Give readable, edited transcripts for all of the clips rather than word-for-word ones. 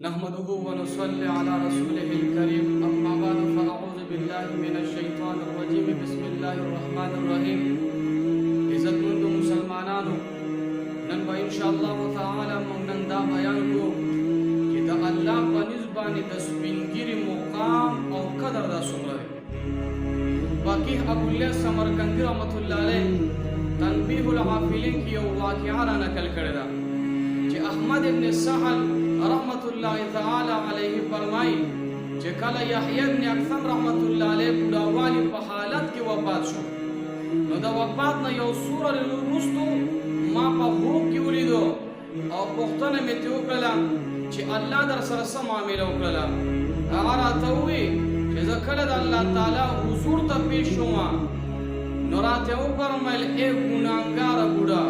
نحمده ونصلي على رسوله الكريم أما بعد فأعوذ بالله من الشيطان الرجيم بسم الله الرحمن الرحيم عزت مند مسلمانانو نن با ان شاء الله تعالی موږ نن دا بیان کوو چې د الله په نسبت د سپینګری مقام او قدر دا څومره باقي ابو الله سمرقندی رحمت الله علیه تنبیه العافلین کې یو واقعه را نقل کړی دا چې احمد ابن سهل رحمت الله تعالی علیه فرمایي چې کله یحیی ابن اکثم رحمت الله علیه بډاوالي په حالت کې وفات شو نو د وفات نه یو سوره وروسته ما په خوب کې ولیدو او پوښتنه مې ترې وکړله چې الله در سره څه معامله وکړله هغه راته وویل چې زه کله د الله تعالی حضور ته پیش شوم نو راته وفرمیل ای ګناهګاره بوډا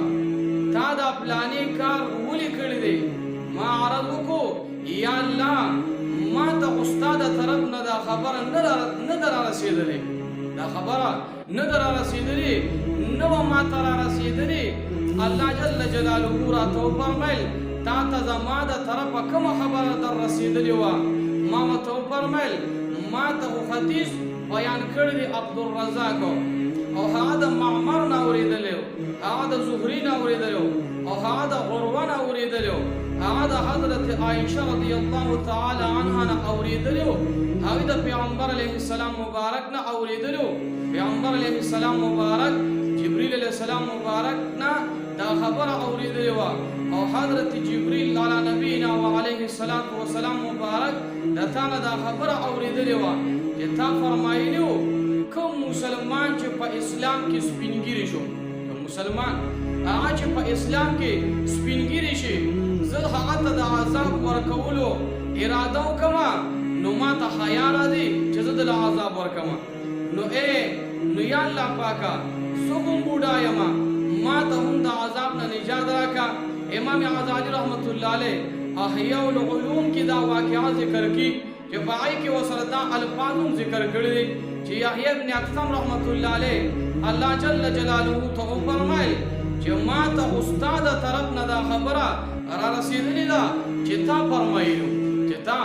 تا دا پلانې کار ولې کړی دی ما عرض وکړو یا الله ما ته استاد طرف نه دا خبره نه در رسېدلې دا خبره نه در رسېدلې نو ما ته را رسېدلې الله جل جلاله راته وفرمیل تا ته زما د طرفه کومه خبره در رسېدلې وه ما ورته وفرمیل ما ته حدیث بیان کړی دی عبدالرزاق او هغه د معمر نه اورېدلی هغه د زهري نه اورېدلی او هغه د عروه نه اورېدلی هغه د حضرت عایشه رضی الله تعالی عنها نه اورېدلی هغه د پیغمبر علیه السلام مبارک نه اورېدلی پیغمبر علیه السلام مبارک جبرئیل علیه السلام مبارک نه دا خبره اورېدلی وه او حضرت جبرئیل علی نبینا وعلیه الصلاة والسلام مبارک د تا نه دا خبره اورېدلی وه چې تا فرمایلي وو کوم مسلمان چې په اسلام کې سپینګیری شو مسلمان هغه چې په اسلام کې سپینګیری شي زه هغه ته د عذاب ورکولو اراده وکړم نو ما ته حیا راځي چې زه د عذاب ورکړم نو یا الله پاکه زه هم بوډا یم ما ته هم د عذاب نه نجات راکړه امام غزالی رحمت الله علیه احیاء العلوم کې دا واقعه ذکر کی چې په هغې کې ورسره دا الفاظ هم ذکر کړي دي چې یحیی ابن اکثم رحمت الله علیه الله جل جلاله ته وفرمیل چې ما ته استاد طرف نه دا خبره را رسېدلې ده چې تا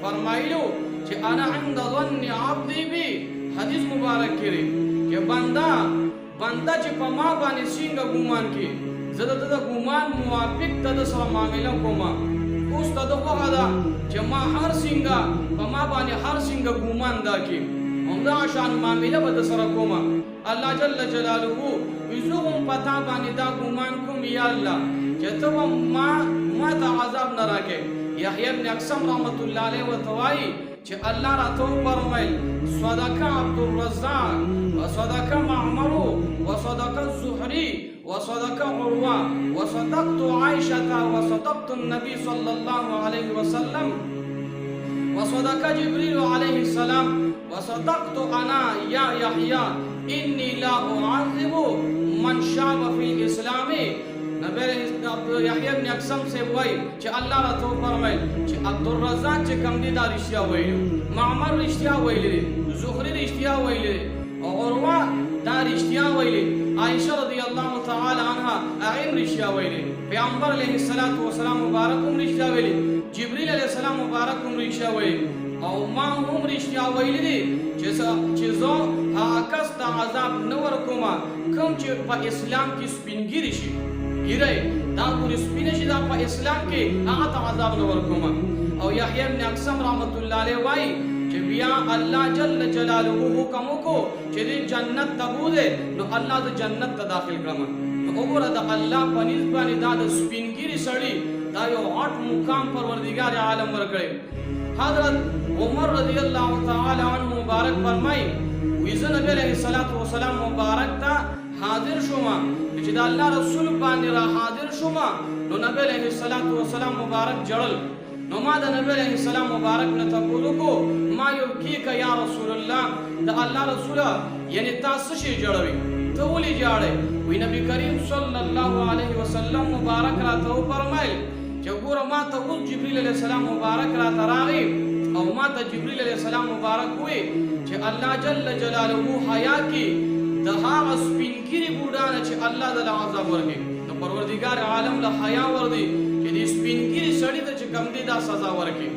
فرمایلو چې انا عند ظن عبدي بي حدیث مبارک کې چې بنده چې په ما باندې څنګه ګمان کوي زه د ګمان موافق ته د سره معامله کوم اوس ته د خوښه ده چې ما هر څنګه په ما باندې هر څنګه ګمان دا کوي همدا شان معامله به د سره کوم الله جل جلاله زه هم په تا باندې دا ګمان کوم یا الله چې ته ما ته عذاب نه راکې یحیی ابن اکثم رحمت الله علیه ورته وایي چې الله راته وفرمیل صدق عبدالرزاق وصدق معمر وصدق الزهري وصدق عروه وصدقت عائشه وصدقت النبي صلى الله عليه وسلم وصدق جبريل عليه السلام وصدقت انا يا يحيى اني لا اعذب من شاب في الاسلام نبی یحیی ابن اکثم سے وای چې الله راته فرمایل چې عبدالرزاق چې کوم دي دا رښتیا وایي معمر رښتیا وایي زهري رښتیا وایي او عروه دا رښتیا وایي عائشه رضی الله تعالی عنها هغه رښتیا وایي پیغمبر علیه الصلاة والسلام مبارک هم رښتیا وایي جبرئیل علیه السلام مبارک هم رښتیا وایي او ما هم رښتیا ویلي دي چې زه هغه کس ته عذاب نه ورکوم کوم چې په اسلام کې سپینګیری شي ګیری دا پورې سپینه شي دا په اسلام کې هغه ته عذاب نه ورکوم او یحیی ابن اکثم رحمت الله علیه وایي چې بیا الله جل جلاله حکم وکړو چې د جنت ته بوځې نو الله د جنت ته داخل کړم نو وګوره د الله په نسبت باندې دا د سپینګیری سړي دا یو غټ مقام پروردګار عالم ورکړی حضرت عمر رضی الله تعالی عنہ مبارک فرمای ویزه نبی علیہ الصلوۃ والسلام مبارک ته حاضر شوم چې د الله رسول باندې را حاضر شوم نو نبی علیہ الصلوۃ والسلام مبارک جړل نو ما د نبی علیہ السلام مبارک نه تاسو کو ما یو کیکه یا رسول الله د الله رسول یعنی تاسو شي جړوي ته ولي جاړې وی نبی کریم صلی الله علیه وسلم مبارک را ته فرمایل چې ګوره ما ته اوس جبرئیل علیه السلام مبارک را تراغي او ما ته جبرئیل علیه السلام مبارک وي چې الله جل جلاله حیا کی د هغه سپینګری بوډانه چې الله د عذاب ورکړي نو پروردگار عالم له حیا ور دي چې د سپینګری سړی ته چې چې کوم دي دا سزا ورکړي.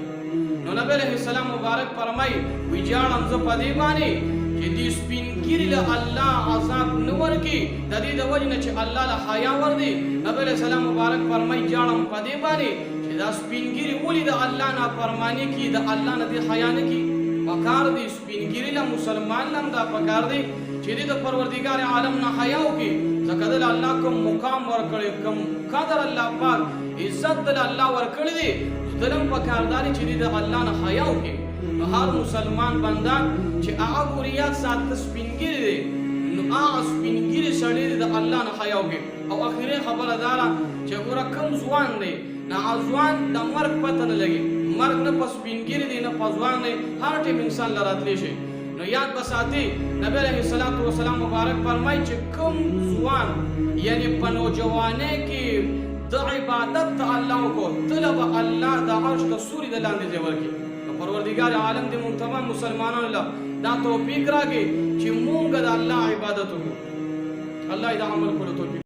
نو نبی علیہ السلام مبارک فرمای ویجاړم زه په دې باندې چې دې سپینګیري له الله عذاب نه ورکړي د دې د وجې نه چې الله له حیا ورکړي. نبی علیہ السلام مبارک فرمای جاړم په دې باندې چې دا سپینګیري ولې د الله نافرماني کوي د الله نه دې حیا نه کوي. پکار دی سپینګیري له مسلمان لم دا پکار دی چې دې د پروردګار عالم نه حیا وکړي ځکه د الله کوم مقام ورکړي کوم قدر الله پاک عزت د الله ورکړي دی دلم پکارداري چې دې د الله نه حیا وکړي. نو هر مسلمان بنده چې هغه ګوریات سات سپینګیري دی نو هغه سپینګیري سړی د الله نه حیا وکړي. او اخیری خبره دا چې ګوره کوم ځوان دی نه ځوان د مرګ پته نه لګي مرګ نه په سپینګیري دی نه په ځوان دی هر ټیم انسان لراتلی شي. نو یاد بساتي نبی علیہ السلام مبارک فرمای چې کوم ځوان یعنی په نوجوانۍ کې د عبادت ته الله کو طلب الله د عرش د سوري د لاندې ځای ورکړي. نو پروردګار عالم دې مونږ تمام مسلمانانو له دا توفیق راکړي چې مونږ د الله عبادت وکړو. الله دې عمل کولو توفیق